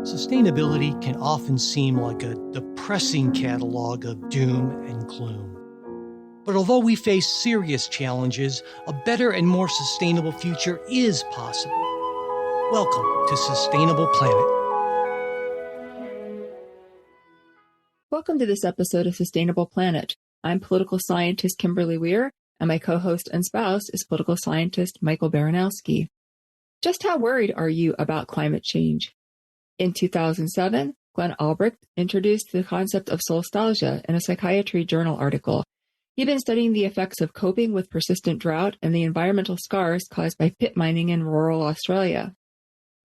Sustainability can often seem like a depressing catalog of doom and gloom. But although we face serious challenges, a better and more sustainable future is possible. Welcome to Sustainable Planet. Welcome to this episode of Sustainable Planet. I'm political scientist Kimberly Weir, and my co-host and spouse is political scientist Michael Baranowski. Just how worried are you about climate change? In 2007, Glenn Albrecht introduced the concept of solastalgia in a psychiatry journal article. He'd been studying the effects of coping with persistent drought and the environmental scars caused by pit mining in rural Australia.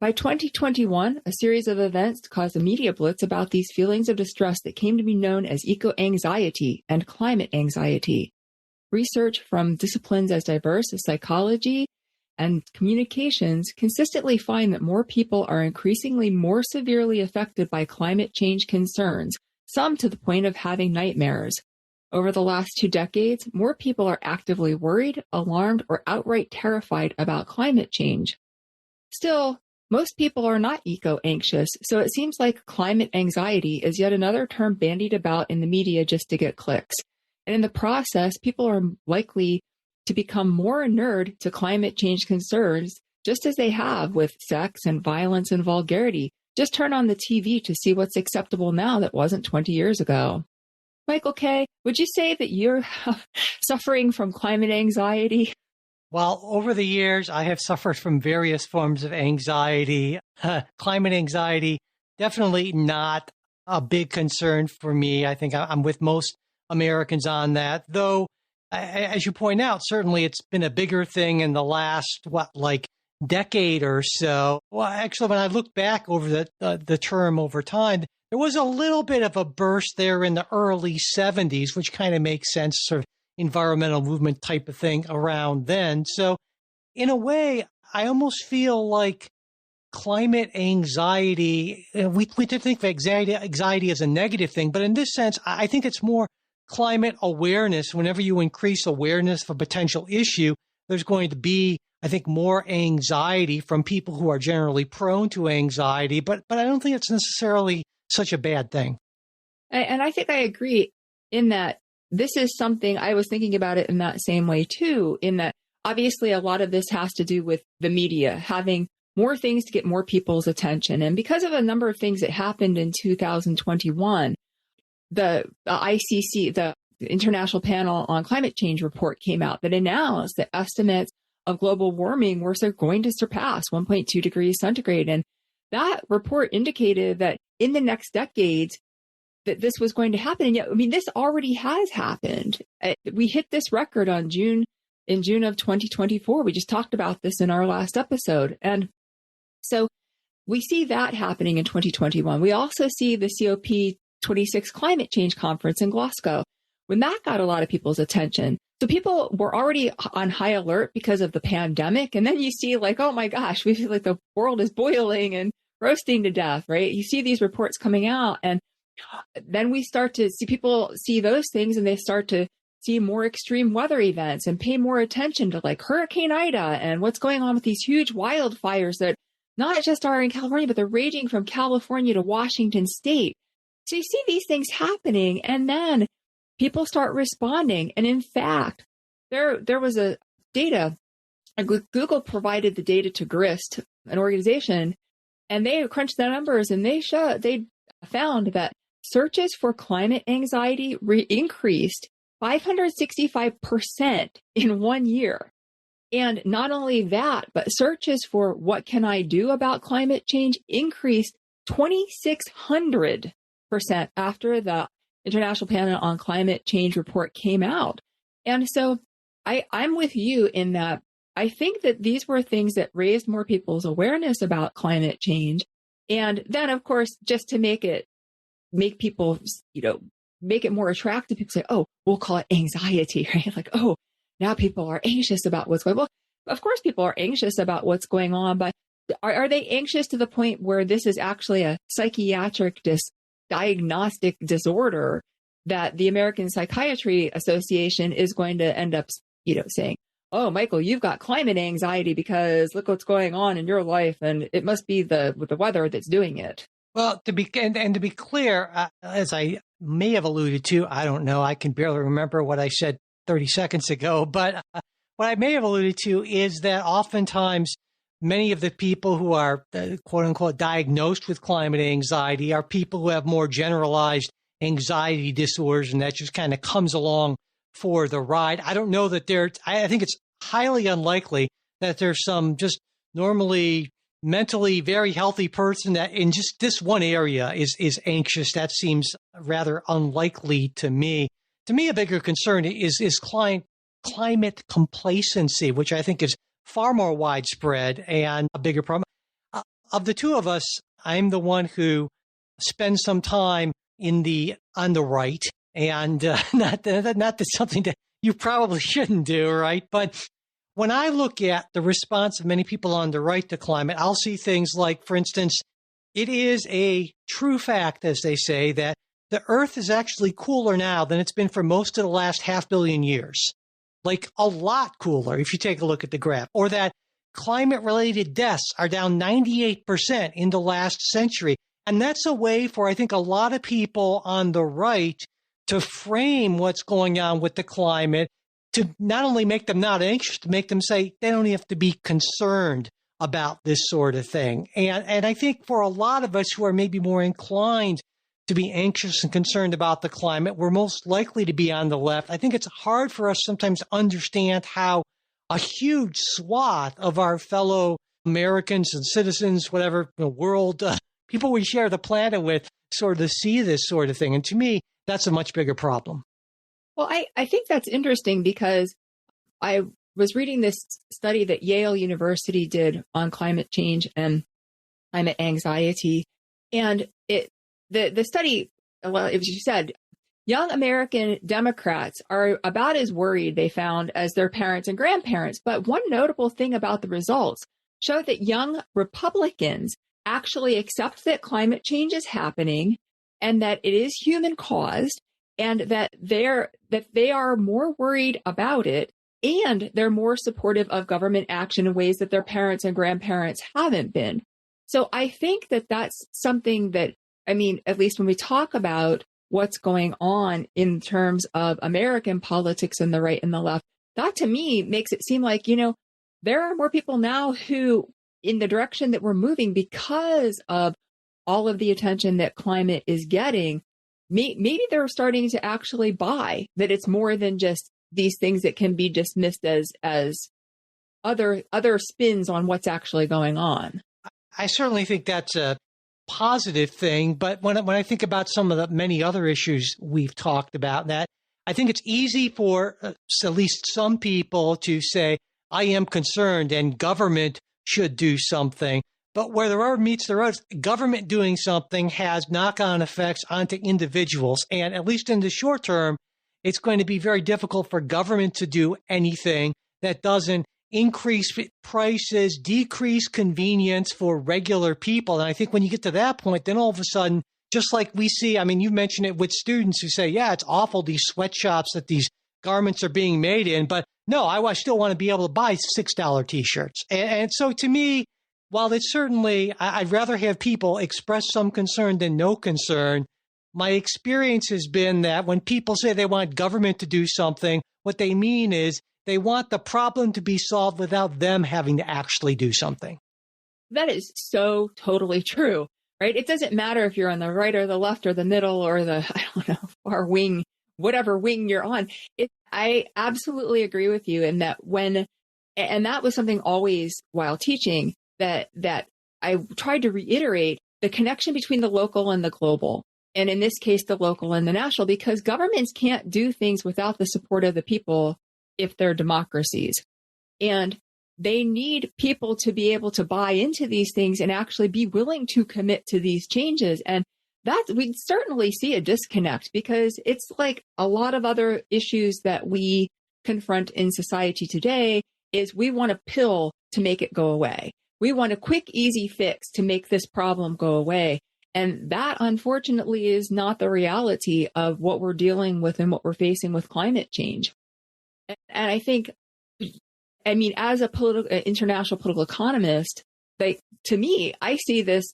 By 2021, a series of events caused a media blitz about these feelings of distress that came to be known as eco-anxiety and climate anxiety. Research from disciplines as diverse as psychology and communications consistently find that more people are increasingly more severely affected by climate change concerns, some to the point of having nightmares. Over the last 2 decades, more people are actively worried, alarmed, or outright terrified about climate change. Still, most people are not eco-anxious, so it seems like climate anxiety is yet another term bandied about in the media just to get clicks. And in the process, people are likely to become more inured to climate change concerns, just as they have with sex and violence and vulgarity. Just turn on the TV to see what's acceptable now that wasn't 20 years ago. Michael K., would you say that you're suffering from climate anxiety? Well, over the years, I have suffered from various forms of anxiety. Climate anxiety, definitely not a big concern for me. I think I'm with most Americans on that, though, as you point out, certainly it's been a bigger thing in the last, decade or so. Well, actually, when I look back over the term over time, there was a little bit of a burst there in the early 70s, which kind of makes sense, sort of environmental movement type of thing around then. So in a way, I almost feel like climate anxiety, we tend to think of anxiety as a negative thing, but in this sense, I think it's more climate awareness. Whenever you increase awareness of a potential issue, there's going to be, I think, more anxiety from people who are generally prone to anxiety, but I don't think it's necessarily such a bad thing. And I think I agree in that this is something I was thinking about it in that same way too, in that obviously a lot of this has to do with the media having more things to get more people's attention. And because of a number of things that happened in 2021, the ICC, the International Panel on Climate Change report came out that announced that estimates of global warming were going to surpass 1.2 degrees centigrade. And that report indicated that in the next decades, that this was going to happen. And yet, I mean, this already has happened. We hit this record in June of 2024. We just talked about this in our last episode. And so we see that happening in 2021. We also see the COP26 climate change conference in Glasgow, when that got a lot of people's attention. So people were already on high alert because of the pandemic. And then you see like, oh my gosh, we feel like the world is boiling and roasting to death, right? You see these reports coming out, and then we start to see people see those things, and they start to see more extreme weather events and pay more attention to like Hurricane Ida and what's going on with these huge wildfires that not just are in California, but they're raging from California to Washington State. So you see these things happening, and then people start responding. And in fact, there was a data, Google provided the data to GRIST, an organization, and they crunched the numbers, and they found that searches for climate anxiety increased 565% in 1 year. And not only that, but searches for what can I do about climate change increased 2,600% after the International Panel on Climate Change report came out. And so I'm with you in that I think that these were things that raised more people's awareness about climate change. And then, of course, just to make people, make it more attractive, people say, oh, we'll call it anxiety, right? Like, oh, now people are anxious about what's going on. Well, of course, people are anxious about what's going on, but are they anxious to the point where this is actually a psychiatric diagnostic disorder that the American Psychiatry Association is going to end up, saying, oh, Michael, you've got climate anxiety because look what's going on in your life, and it must be the weather that's doing it. Well, to be clear, as I may have alluded to, I don't know, I can barely remember what I said 30 seconds ago, but what I may have alluded to is that oftentimes many of the people who are quote unquote diagnosed with climate anxiety are people who have more generalized anxiety disorders, and that just kind of comes along for the ride. I don't know that I think it's highly unlikely that there's some just normally mentally very healthy person that in just this one area is anxious. That seems rather unlikely to me. To me, a bigger concern is climate complacency, which I think is far more widespread and a bigger problem. Of the two of us, I'm the one who spends some time on the right, and not that's something that you probably shouldn't do, right? But when I look at the response of many people on the right to climate, I'll see things like, for instance, it is a true fact, as they say, that the Earth is actually cooler now than it's been for most of the last 500 million years. Like a lot cooler, if you take a look at the graph. Or that climate-related deaths are down 98% in the last century. And that's a way for, I think, a lot of people on the right to frame what's going on with the climate, to not only make them not anxious, to make them say they don't have to be concerned about this sort of thing. And I think for a lot of us who are maybe more inclined to be anxious and concerned about the climate, we're most likely to be on the left. I think it's hard for us sometimes to understand how a huge swath of our fellow Americans and citizens, whatever, the world, people we share the planet with, sort of see this sort of thing. And to me, that's a much bigger problem. Well, I think that's interesting because I was reading this study that Yale University did on climate change and climate anxiety. And the study, well, as you said, young American Democrats are about as worried, they found, as their parents and grandparents. But one notable thing about the results showed that young Republicans actually accept that climate change is happening and that it is human caused, and that they are more worried about it, and they're more supportive of government action in ways that their parents and grandparents haven't been. So I think that that's something that, I mean, at least when we talk about what's going on in terms of American politics and the right and the left, that to me makes it seem like, there are more people now who, in the direction that we're moving because of all of the attention that climate is getting, maybe they're starting to actually buy that it's more than just these things that can be dismissed as other spins on what's actually going on. I certainly think that's a positive thing, but when I think about some of the many other issues we've talked about, that I think it's easy for at least some people to say, I am concerned and government should do something. But where the rubber meets the road, government doing something has knock-on effects onto individuals. And at least in the short term, it's going to be very difficult for government to do anything that doesn't increase prices, decrease convenience for regular people. And I think when you get to that point, then all of a sudden, just like we see, I mean, you mentioned it with students who say, yeah, it's awful, these sweatshops that these garments are being made in. But no, I still want to be able to buy $6 T-shirts. And so to me, while it's certainly, I'd rather have people express some concern than no concern, my experience has been that when people say they want government to do something, what they mean is they want the problem to be solved without them having to actually do something. That is so totally true, right? It doesn't matter if you're on the right or the left or the middle or the, I don't know, far wing, whatever wing you're on. I absolutely agree with you in that and that was something always while teaching that I tried to reiterate the connection between the local and the global. And in this case, the local and the national, because governments can't do things without the support of the people if they're democracies. And they need people to be able to buy into these things and actually be willing to commit to these changes. And that we certainly see a disconnect, because it's like a lot of other issues that we confront in society today is we want a pill to make it go away. We want a quick, easy fix to make this problem go away. And that, unfortunately, is not the reality of what we're dealing with and what we're facing with climate change. And I think, I mean, as a international political economist, to me, I see this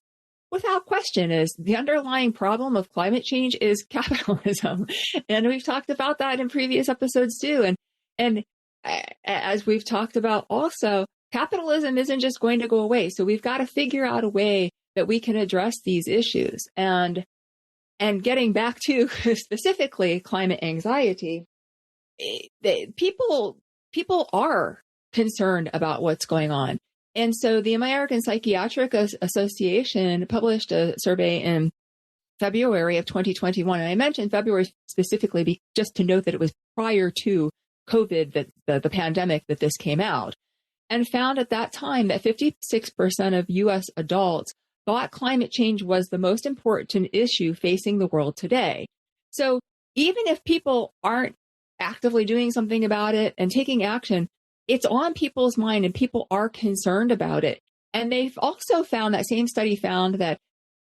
without question is the underlying problem of climate change is capitalism. And we've talked about that in previous episodes too. And as we've talked about also, capitalism isn't just going to go away. So we've got to figure out a way that we can address these issues. And getting back to specifically climate anxiety, people are concerned about what's going on. And so the American Psychiatric Association published a survey in February of 2021. And I mentioned February specifically just to note that it was prior to COVID, that the pandemic, that this came out, and found at that time that 56% of US adults thought climate change was the most important issue facing the world today. So even if people aren't actively doing something about it and taking action, it's on people's mind and people are concerned about it. And they've also found, that same study found, that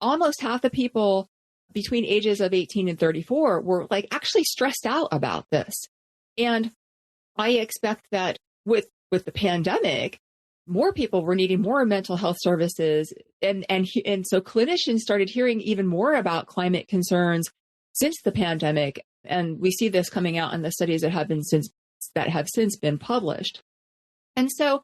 almost half the people between ages of 18 and 34 were actually stressed out about this. And I expect that with the pandemic, more people were needing more mental health services. And so clinicians started hearing even more about climate concerns since the pandemic. And we see this coming out in the studies that have since been published. And so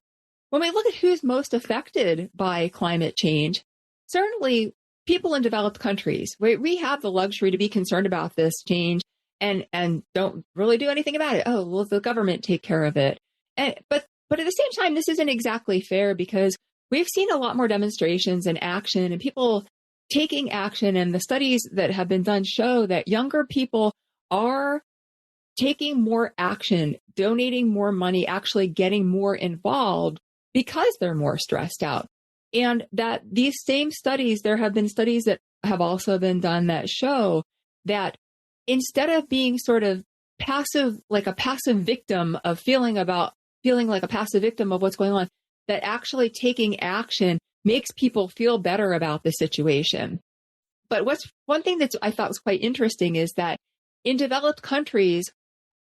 when we look at who's most affected by climate change, certainly people in developed countries, we have the luxury to be concerned about this change and don't really do anything about it. Oh, well, the government take care of it. But at the same time, this isn't exactly fair, because we've seen a lot more demonstrations and action and people taking action. And the studies that have been done show that younger people are taking more action, donating more money, actually getting more involved because they're more stressed out. And that these same studies, there have been studies that have also been done that show that instead of being sort of passive, like a passive victim of feeling like a passive victim of what's going on, that actually taking action makes people feel better about the situation. But one thing that I thought was quite interesting is that in developed countries,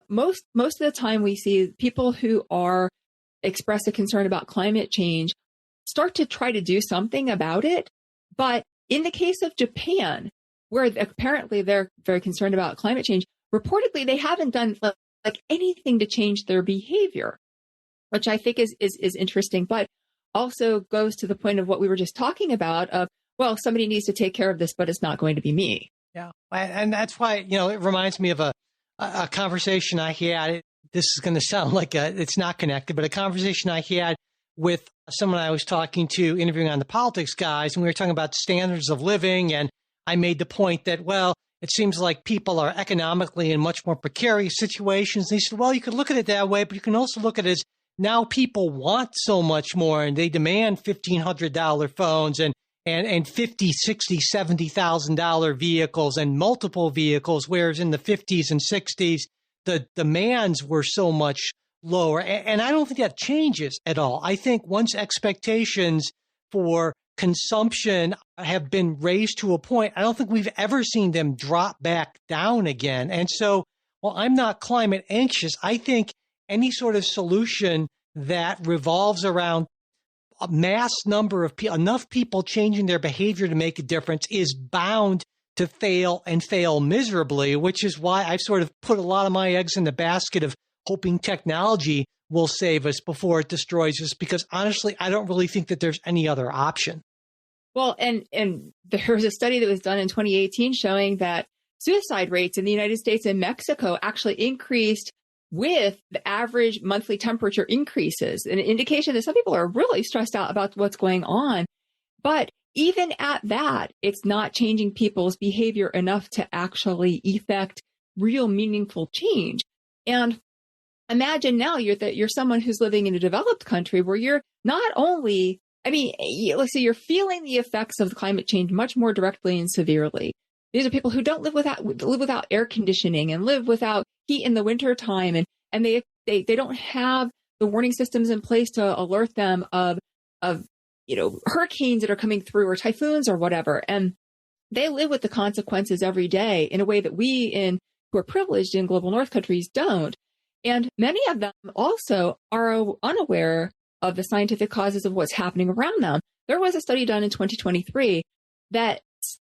most of the time we see people who express a concern about climate change start to try to do something about it. But in the case of Japan, where apparently they're very concerned about climate change, reportedly they haven't done anything to change their behavior, which I think is interesting, but also goes to the point of what we were just talking about of, well, somebody needs to take care of this, but it's not going to be me. Yeah. And that's why, it reminds me of a conversation I had. This is going to sound like it's not connected, but a conversation I had with someone I was talking to, interviewing on the Politics Guys, and we were talking about standards of living. And I made the point that, well, it seems like people are economically in much more precarious situations. And he said, well, you could look at it that way, but you can also look at it as now people want so much more and they demand $1,500 phones and $50,000, $60,000, $70,000 vehicles and multiple vehicles, whereas in the 50s and 60s, the demands were so much lower. And I don't think that changes at all. I think once expectations for consumption have been raised to a point, I don't think we've ever seen them drop back down again. And so, while I'm not climate anxious, I think any sort of solution that revolves around a mass number of people, enough people changing their behavior to make a difference, is bound to fail and fail miserably, which is why I've sort of put a lot of my eggs in the basket of hoping technology will save us before it destroys us, because honestly, I don't really think that there's any other option. Well, and there was a study that was done in 2018 showing that suicide rates in the United States and Mexico actually increased with the average monthly temperature increases, an indication that some people are really stressed out about what's going on. But even at that, it's not changing people's behavior enough to actually effect real meaningful change. And imagine now you're someone who's living in a developed country where you're not only, let's say you're feeling the effects of climate change much more directly and severely. These are people who don't live without air conditioning and live without heat in the winter time, and they don't have the warning systems in place to alert them of hurricanes that are coming through or typhoons or whatever. And they live with the consequences every day in a way that we who are privileged in global north countries don't. And many of them also are unaware of the scientific causes of what's happening around them. There was a study done in 2023 that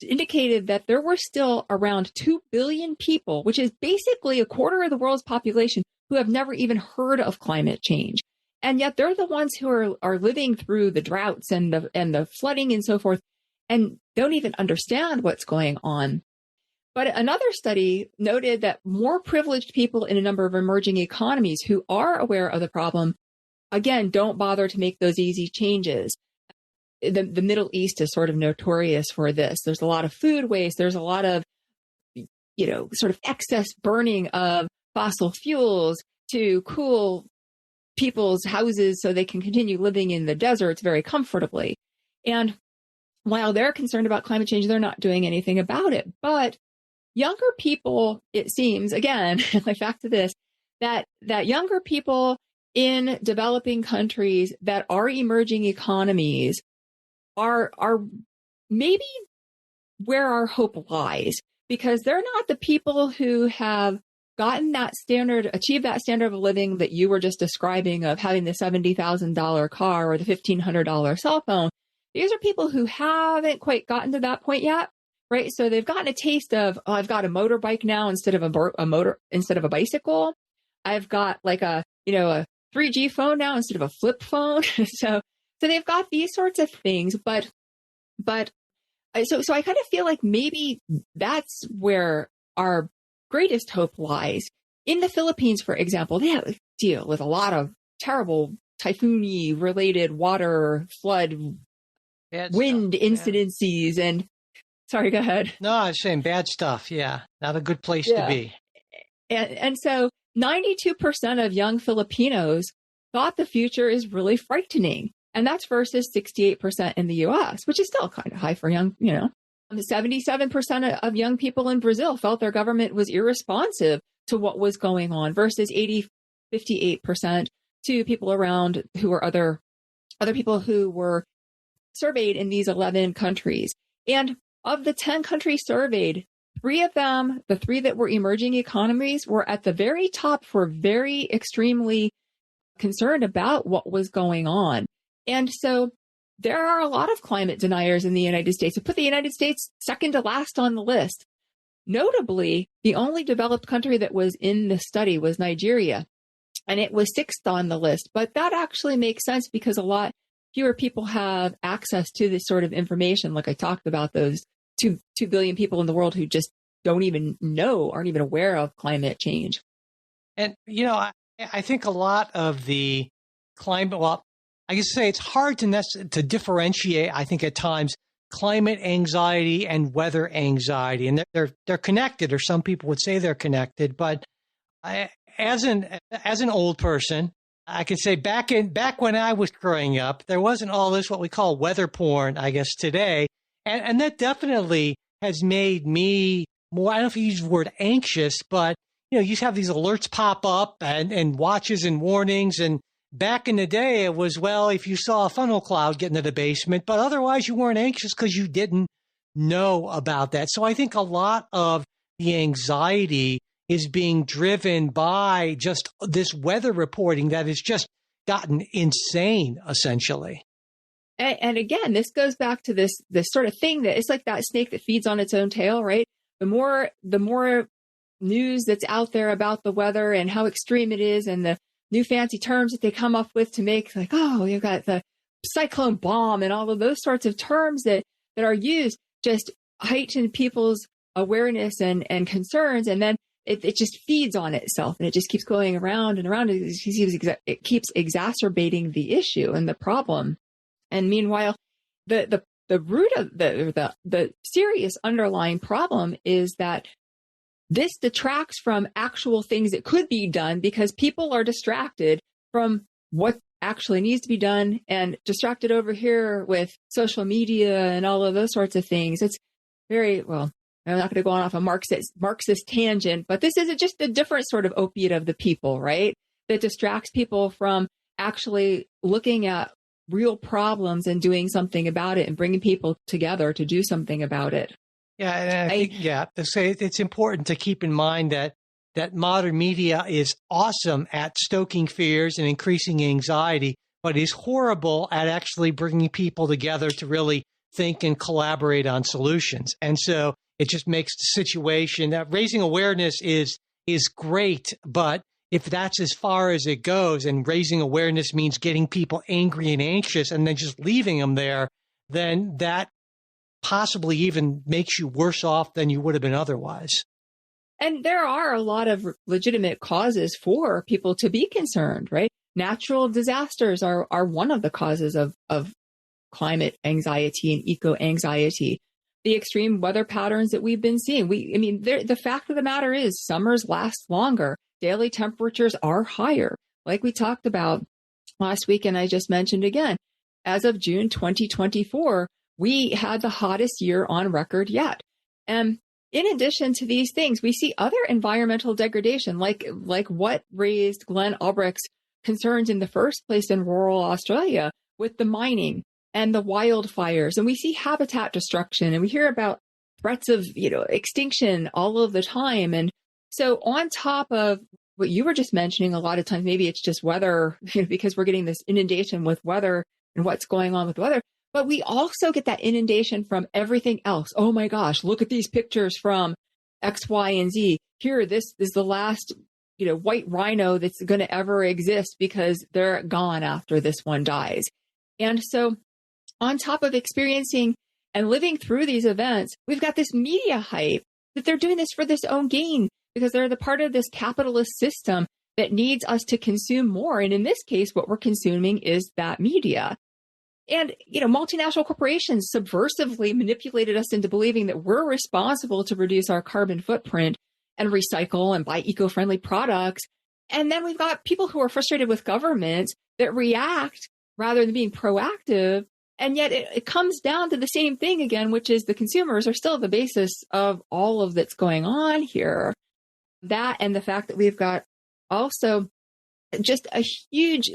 indicated that there were still around 2 billion people, which is basically a quarter of the world's population, who have never even heard of climate change. And yet they're the ones who are living through the droughts and the flooding and so forth, and don't even understand what's going on. But another study noted that more privileged people in a number of emerging economies who are aware of the problem, again, don't bother to make those easy changes. The Middle East is sort of notorious for this. There's a lot of food waste. There's a lot of, sort of excess burning of fossil fuels to cool people's houses so they can continue living in the deserts very comfortably. And while they're concerned about climate change, they're not doing anything about it. But younger people, it seems, again, like back to this, that younger people in developing countries that are emerging economies are maybe where our hope lies, because they're not the people who have gotten that standard, achieved that standard of living that you were just describing, of having the $70,000 car or the $1,500 cell phone. These are people who haven't quite gotten to that point yet, right? So they've gotten a taste of, oh, I've got a motorbike now instead of a bicycle. I've got like a 3G phone now instead of a flip phone. So they've got these sorts of things, but so I kind of feel like maybe that's where our greatest hope lies. In the Philippines, for example, they have to deal with a lot of terrible typhoon-y related water, flood, wind incidences, and sorry, go ahead. No, I was saying bad stuff. Yeah, not a good place to be. And so 92% of young Filipinos thought the future is really frightening. And that's versus 68% in the US, which is still kind of high for young, 77% of young people in Brazil felt their government was irresponsive to what was going on, versus 58% to people around who were other people who were surveyed in these 11 countries. And of the 10 countries surveyed, 3 of them, the 3 that were emerging economies, were at the very top for very extremely concerned about what was going on. And so there are a lot of climate deniers in the United States. To put the United States second to last on the list. Notably, the only developed country that was in the study was Nigeria, and it was 6th on the list. But that actually makes sense because a lot fewer people have access to this sort of information. Like I talked about, those 2 billion people in the world who just don't even know, aren't even aware of climate change. And, I think a lot of the climate, well, I guess say it's hard to differentiate, I think, at times, climate anxiety and weather anxiety. And they're connected, or some people would say they're connected. But as an old person, I could say back when I was growing up, there wasn't all this what we call weather porn, I guess, today. And that definitely has made me more, I don't know if you use the word anxious, but, you just have these alerts pop up and watches and warnings. And back in the day, it was, well, if you saw a funnel cloud get into the basement, but otherwise you weren't anxious because you didn't know about that. So I think a lot of the anxiety is being driven by just this weather reporting that has just gotten insane, essentially. And again, this goes back to this sort of thing that it's like that snake that feeds on its own tail, right? The more news that's out there about the weather and how extreme it is, and the new fancy terms that they come up with to make, like, oh, you've got the cyclone bomb and all of those sorts of terms that are used, just heighten people's awareness and concerns. And then it just feeds on itself, and it just keeps going around and around. It keeps exacerbating the issue and the problem. And meanwhile, the root of the serious underlying problem is that this detracts from actual things that could be done, because people are distracted from what actually needs to be done, and distracted over here with social media and all of those sorts of things. It's very, well, I'm not going to go on off a Marxist tangent, but this is just a different sort of opiate of the people, right? That distracts people from actually looking at real problems and doing something about it, and bringing people together to do something about it. Yeah, and I think, to say it's important to keep in mind that modern media is awesome at stoking fears and increasing anxiety, but is horrible at actually bringing people together to really think and collaborate on solutions. And so it just makes the situation that raising awareness is great, but if that's as far as it goes and raising awareness means getting people angry and anxious and then just leaving them there, then that possibly even makes you worse off than you would have been otherwise. And there are a lot of legitimate causes for people to be concerned, right? Natural disasters are one of the causes of climate anxiety and eco anxiety. The extreme weather patterns that we've been seeing. The fact of the matter is summers last longer. Daily temperatures are higher. Like we talked about last week, and I just mentioned again, as of June 2024, we had the hottest year on record yet. And in addition to these things, we see other environmental degradation, like what raised Glenn Albrecht's concerns in the first place in rural Australia with the mining and the wildfires. And we see habitat destruction, and we hear about threats of, extinction all of the time. And so on top of what you were just mentioning, a lot of times, maybe it's just weather, because we're getting this inundation with weather and what's going on with weather. But we also get that inundation from everything else. Oh my gosh, look at these pictures from X, Y, and Z. Here, this is the last, white rhino that's going to ever exist because they're gone after this one dies. And so on top of experiencing and living through these events, we've got this media hype that they're doing this for this own gain because they're the part of this capitalist system that needs us to consume more. And in this case, what we're consuming is that media. And, multinational corporations subversively manipulated us into believing that we're responsible to reduce our carbon footprint and recycle and buy eco-friendly products. And then we've got people who are frustrated with governments that react rather than being proactive. And yet it comes down to the same thing again, which is the consumers are still the basis of all of that's going on here. That and the fact that we've got also just a huge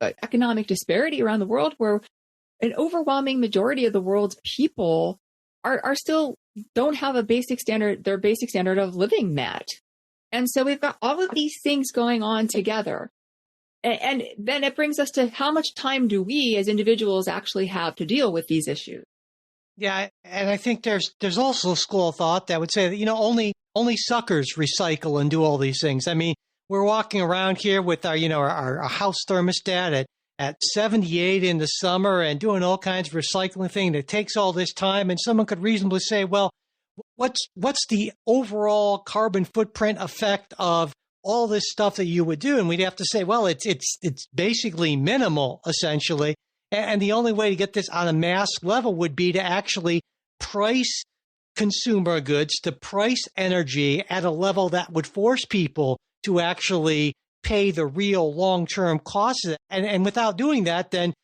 economic disparity around the world where an overwhelming majority of the world's people are still don't have their basic standard of living met. And so we've got all of these things going on together. And then it brings us to how much time do we as individuals actually have to deal with these issues? Yeah, and I think there's also a school of thought that would say that, only suckers recycle and do all these things. I mean, we're walking around here with our house thermostat at 78 in the summer and doing all kinds of recycling thing. It takes all this time, and someone could reasonably say, well, what's the overall carbon footprint effect of all this stuff that you would do? And we'd have to say, well, it's basically minimal, essentially. And the only way to get this on a mass level would be to actually price consumer goods, to price energy at a level that would force people to actually pay the real long-term costs. And without doing that, then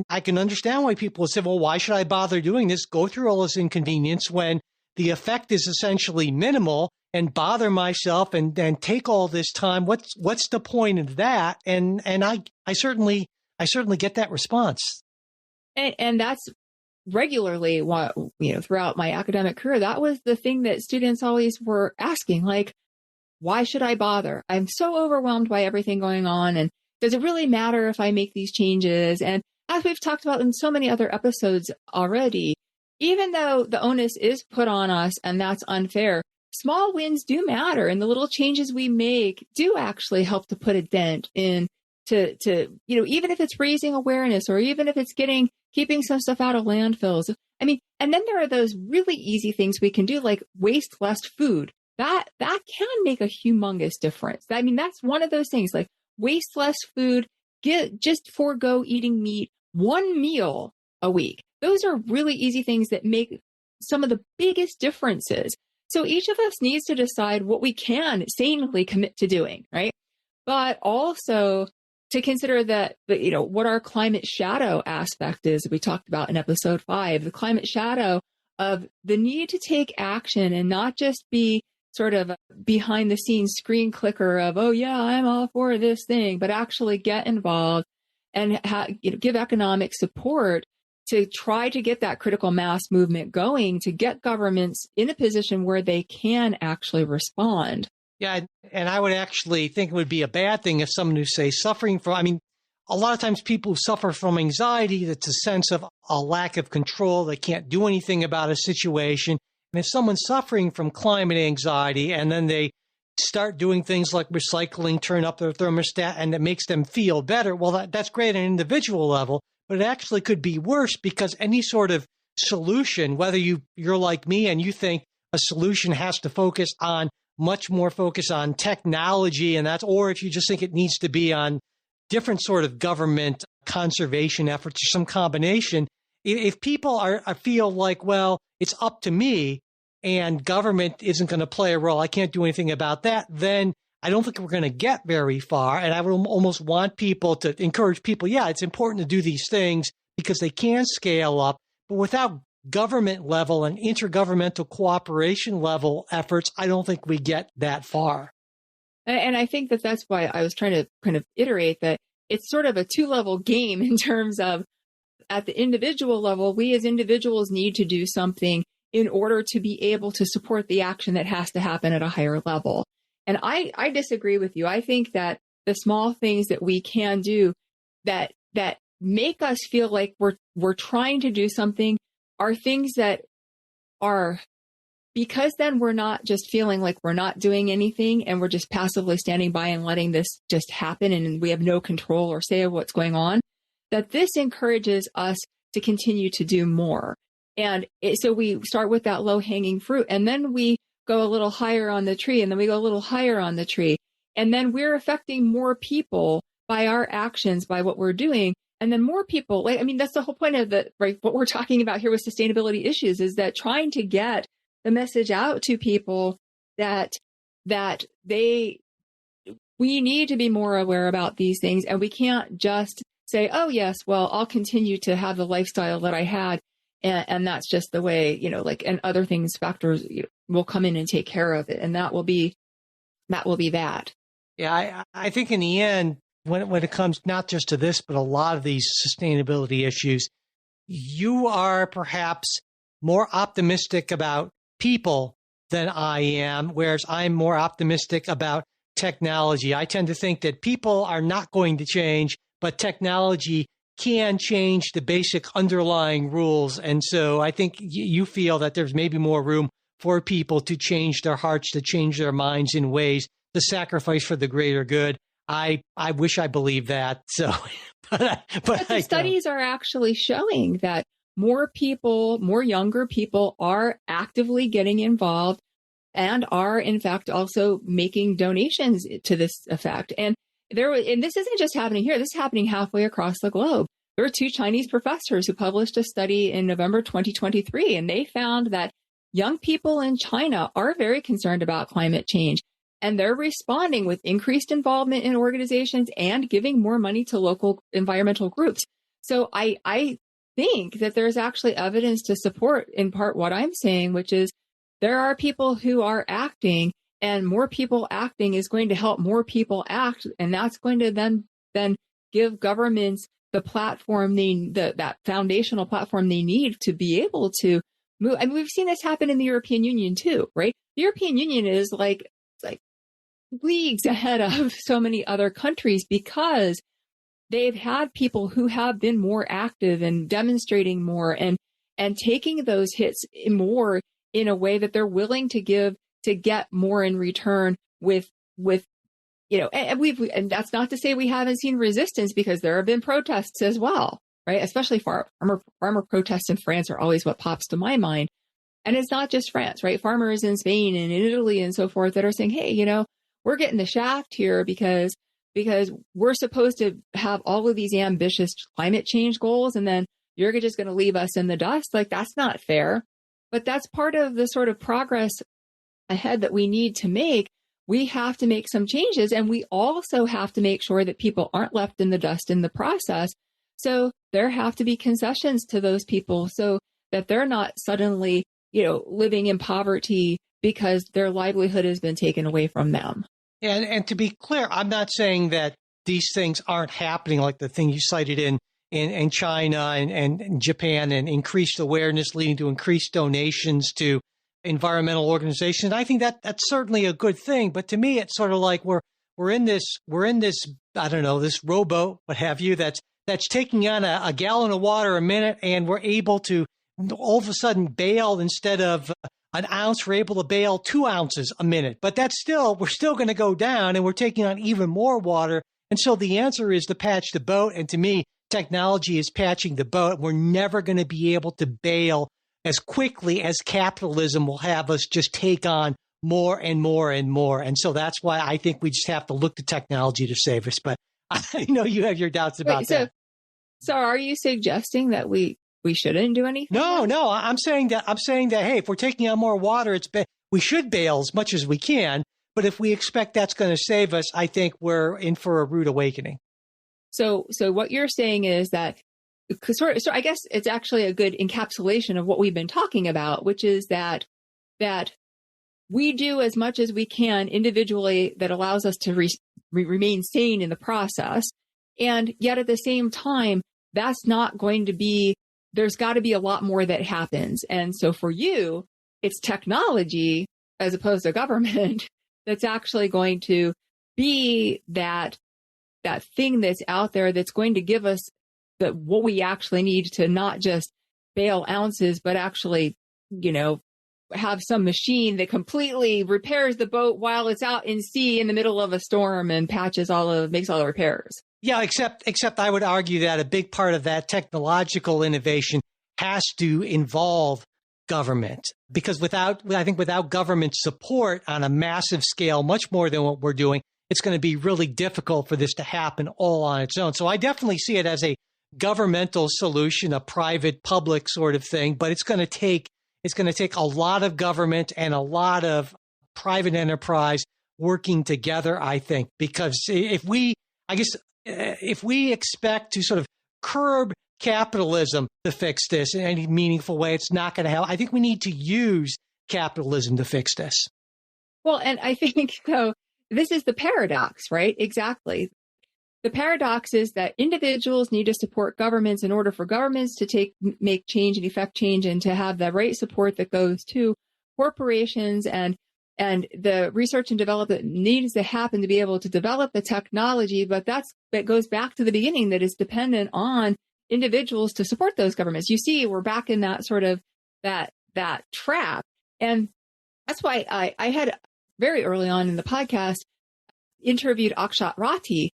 I can understand why people would say, well, why should I bother doing this? Go through all this inconvenience when the effect is essentially minimal, and bother myself and take all this time. What's the point of that? And I certainly get that response. And that's regularly what, throughout my academic career, that was the thing that students always were asking, like, why should I bother? I'm so overwhelmed by everything going on. And does it really matter if I make these changes? And as we've talked about in so many other episodes already, even though the onus is put on us and that's unfair, small wins do matter. And the little changes we make do actually help to put a dent in to even if it's raising awareness or even if it's keeping some stuff out of landfills. I mean, and then there are those really easy things we can do, like waste less food. That can make a humongous difference. I mean, that's one of those things, like waste less food, just forego eating meat, one meal a week. Those are really easy things that make some of the biggest differences. So each of us needs to decide what we can sanely commit to doing, right? But also to consider that, what our climate shadow aspect is, we talked about in episode 5, the climate shadow of the need to take action and not just be sort of behind the scenes screen clicker of, oh yeah, I'm all for this thing, but actually get involved and give economic support to try to get that critical mass movement going, to get governments in a position where they can actually respond. Yeah, and I would actually think it would be a bad thing if someone who's, say, suffering from, a lot of times people suffer from anxiety. That's a sense of a lack of control. They can't do anything about a situation. And if someone's suffering from climate anxiety and then they start doing things like recycling, turn up their thermostat, and it makes them feel better, well, that's great at an individual level, but it actually could be worse because any sort of solution, whether you're like me and you think a solution has to focus on much more focus on technology, and that's, or if you just think it needs to be on different sort of government conservation efforts or some combination. If people feel like, well, it's up to me and government isn't going to play a role, I can't do anything about that, then I don't think we're going to get very far. And I would almost want people to encourage people, yeah, it's important to do these things because they can scale up, but without government level and intergovernmental cooperation level efforts, I don't think we get that far. And I think that that's why I was trying to kind of iterate that it's sort of a two-level game in terms of at the individual level, we as individuals need to do something in order to be able to support the action that has to happen at a higher level. And I disagree with you. I think that the small things that we can do that make us feel like we're trying to do something are things that are, because then we're not just feeling like we're not doing anything and we're just passively standing by and letting this just happen and we have no control or say of what's going on, that this encourages us to continue to do more. And so we start with that low-hanging fruit, and then we go a little higher on the tree, and then we go a little higher on the tree. And then we're affecting more people by our actions, by what we're doing. And then more people, that's the whole point of right? What we're talking about here with sustainability issues is that trying to get the message out to people that we need to be more aware about these things. And we can't just say, oh, yes, well, I'll continue to have the lifestyle that I had. And that's just the way, and other things, factors will come in and take care of it. And that will be that. Yeah, I think in the end, when it comes not just to this, but a lot of these sustainability issues, you are perhaps more optimistic about people than I am, whereas I'm more optimistic about technology. I tend to think that people are not going to change, but technology can change the basic underlying rules. And so I think you feel that there's maybe more room for people to change their hearts, to change their minds in ways to sacrifice for the greater good. I wish I believed that. So, but the studies are actually showing that more younger people are actively getting involved and are in fact also making donations to this effect. And this isn't just happening here. This is happening halfway across the globe. There were 2 Chinese professors who published a study in November 2023, and they found that young people in China are very concerned about climate change, and they're responding with increased involvement in organizations and giving more money to local environmental groups. So I think that there's actually evidence to support in part what I'm saying, which is there are people who are acting, and more people acting is going to help more people act. And that's going to then give governments the platform, that foundational platform they need to be able to move. I mean, we've seen this happen in the European Union too, right? The European Union is like leagues ahead of so many other countries because they've had people who have been more active and demonstrating more and taking those hits more in a way that they're willing to give to get more in return with and that's not to say we haven't seen resistance, because there have been protests as well, right? Especially farmer protests in France are always what pops to my mind. And it's not just France, right? Farmers in Spain and in Italy and so forth that are saying, hey, we're getting the shaft here because we're supposed to have all of these ambitious climate change goals, and then you're just going to leave us in the dust. Like, that's not fair. But that's part of the sort of progress ahead that we need to make. We have to make some changes, and we also have to make sure that people aren't left in the dust in the process. So there have to be concessions to those people so that they're not suddenly, living in poverty because their livelihood has been taken away from them. And to be clear, I'm not saying that these things aren't happening, like the thing you cited in China and Japan, and increased awareness leading to increased donations to environmental organizations. I think that's certainly a good thing. But to me, it's sort of like we're we're in this, I don't know, this rowboat, what have you, that's taking on a gallon of water a minute, and we're able to all of a sudden bail instead of an ounce, we're able to bail 2 ounces a minute. But we're still going to go down, and we're taking on even more water. And so the answer is to patch the boat. And to me, technology is patching the boat. We're never going to be able to bail as quickly as capitalism will have us just take on more and more and more. And so that's why I think we just have to look to technology to save us. But I know you have your doubts about that. So are you suggesting that we shouldn't do anything? No. I'm saying that, hey, if we're taking on more water, we should bail as much as we can. But if we expect that's going to save us, I think we're in for a rude awakening. So what you're saying is that, so I guess it's actually a good encapsulation of what we've been talking about, which is that we do as much as we can individually that allows us to remain sane in the process. And yet at the same time, that's not going to be, there's got to be a lot more that happens. And so for you, it's technology as opposed to government that's actually going to be that thing that's out there that's going to give us what we actually need to not just bail ounces, but actually, have some machine that completely repairs the boat while it's out in sea in the middle of a storm and makes all the repairs. Yeah, except I would argue that a big part of that technological innovation has to involve government, because without government support on a massive scale, much more than what we're doing, it's going to be really difficult for this to happen all on its own. So I definitely see it as a governmental solution, a private public sort of thing, but it's going to take a lot of government and a lot of private enterprise working together, I think, because if we expect to sort of curb capitalism to fix this in any meaningful way, it's not going to help. I think we need to use capitalism to fix this. Well, and I think, so this is the paradox, right? Exactly. The paradox is that individuals need to support governments in order for governments to make change and effect change, and to have the right support that goes to corporations, and the research and development needs to happen to be able to develop the technology. But that goes back to the beginning, that is dependent on individuals to support those governments. You see, we're back in that sort of that trap. And that's why I had very early on in the podcast interviewed Akshat Rathi,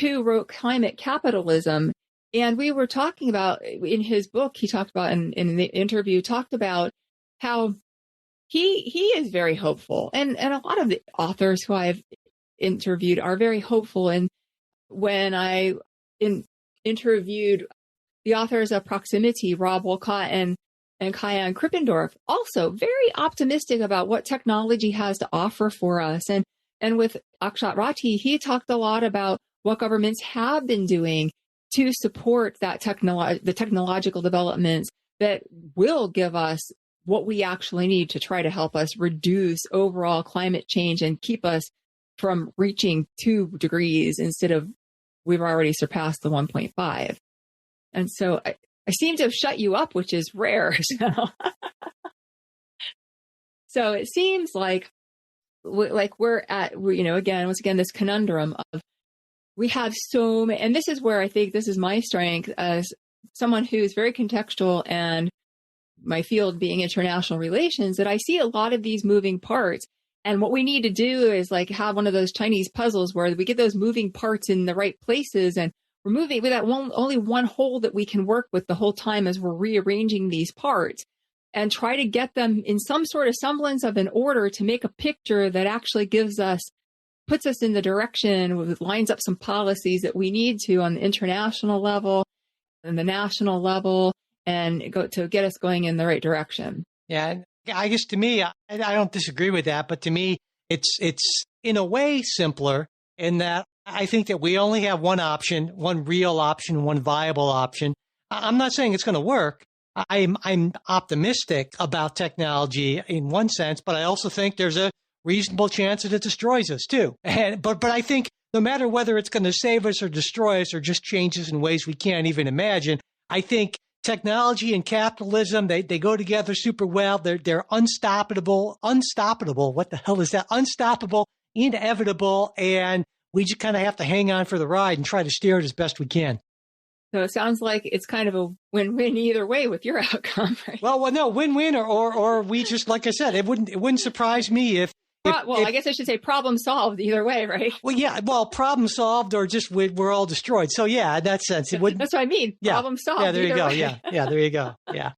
who wrote Climate Capitalism. And we were talking about, in his book, he talked about, in the interview, talked about how he is very hopeful. And a lot of the authors who I've interviewed are very hopeful. And when I interviewed the authors of Proximity, Rob Wolcott and Kayan Krippendorf, also very optimistic about what technology has to offer for us. And with Akshat Rathi, he talked a lot about what governments have been doing to support that the technological developments that will give us what we actually need to try to help us reduce overall climate change and keep us from reaching 2 degrees instead of, we've already surpassed the 1.5. And so I seem to have shut you up, which is rare. So it seems like we're at, once again, this conundrum of, we have so many, and this is where I think this is my strength as someone who's very contextual, and my field being international relations, that I see a lot of these moving parts. And what we need to do is have one of those Chinese puzzles where we get those moving parts in the right places, and we're moving with that only one hole that we can work with the whole time as we're rearranging these parts, and try to get them in some sort of semblance of an order to make a picture that actually puts us in the direction, lines up some policies that we need to on the international level and the national level, and to get us going in the right direction. Yeah, I guess to me, I don't disagree with that, but to me, it's in a way simpler in that I think that we only have one option, one real option, one viable option. I'm not saying it's going to work. I'm optimistic about technology in one sense, but I also think there's a reasonable chance that it destroys us too. But I think no matter whether it's going to save us or destroy us or just change us in ways we can't even imagine, I think technology and capitalism, they go together super well. They're unstoppable. What the hell is that? Unstoppable, inevitable, and We just kind of have to hang on for the ride and try to steer it as best we can. So it sounds like it's kind of a win-win either way with your outcome, right? Well, no, win-win, or we just, like I said, it wouldn't surprise me if I guess I should say problem solved either way, right? Well, yeah, problem solved, or just we're all destroyed. So yeah, in that sense, it wouldn't. That's what I mean. Yeah, problem solved. Yeah, there you go. Way. Yeah, there you go. Yeah.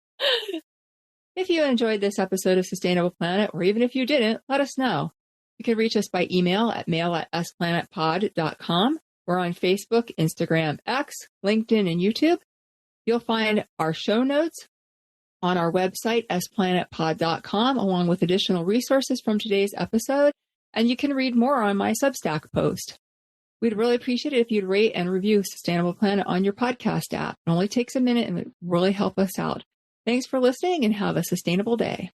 If you enjoyed this episode of Sustainable Planet, or even if you didn't, let us know. You can reach us by email at mail@splanetpod.com. We're on Facebook, Instagram, X, LinkedIn, and YouTube. You'll find our show notes on our website, splanetpod.com, along with additional resources from today's episode. And you can read more on my Substack post. We'd really appreciate it if you'd rate and review Sustainable Planet on your podcast app. It only takes a minute and it really help us out. Thanks for listening and have a sustainable day.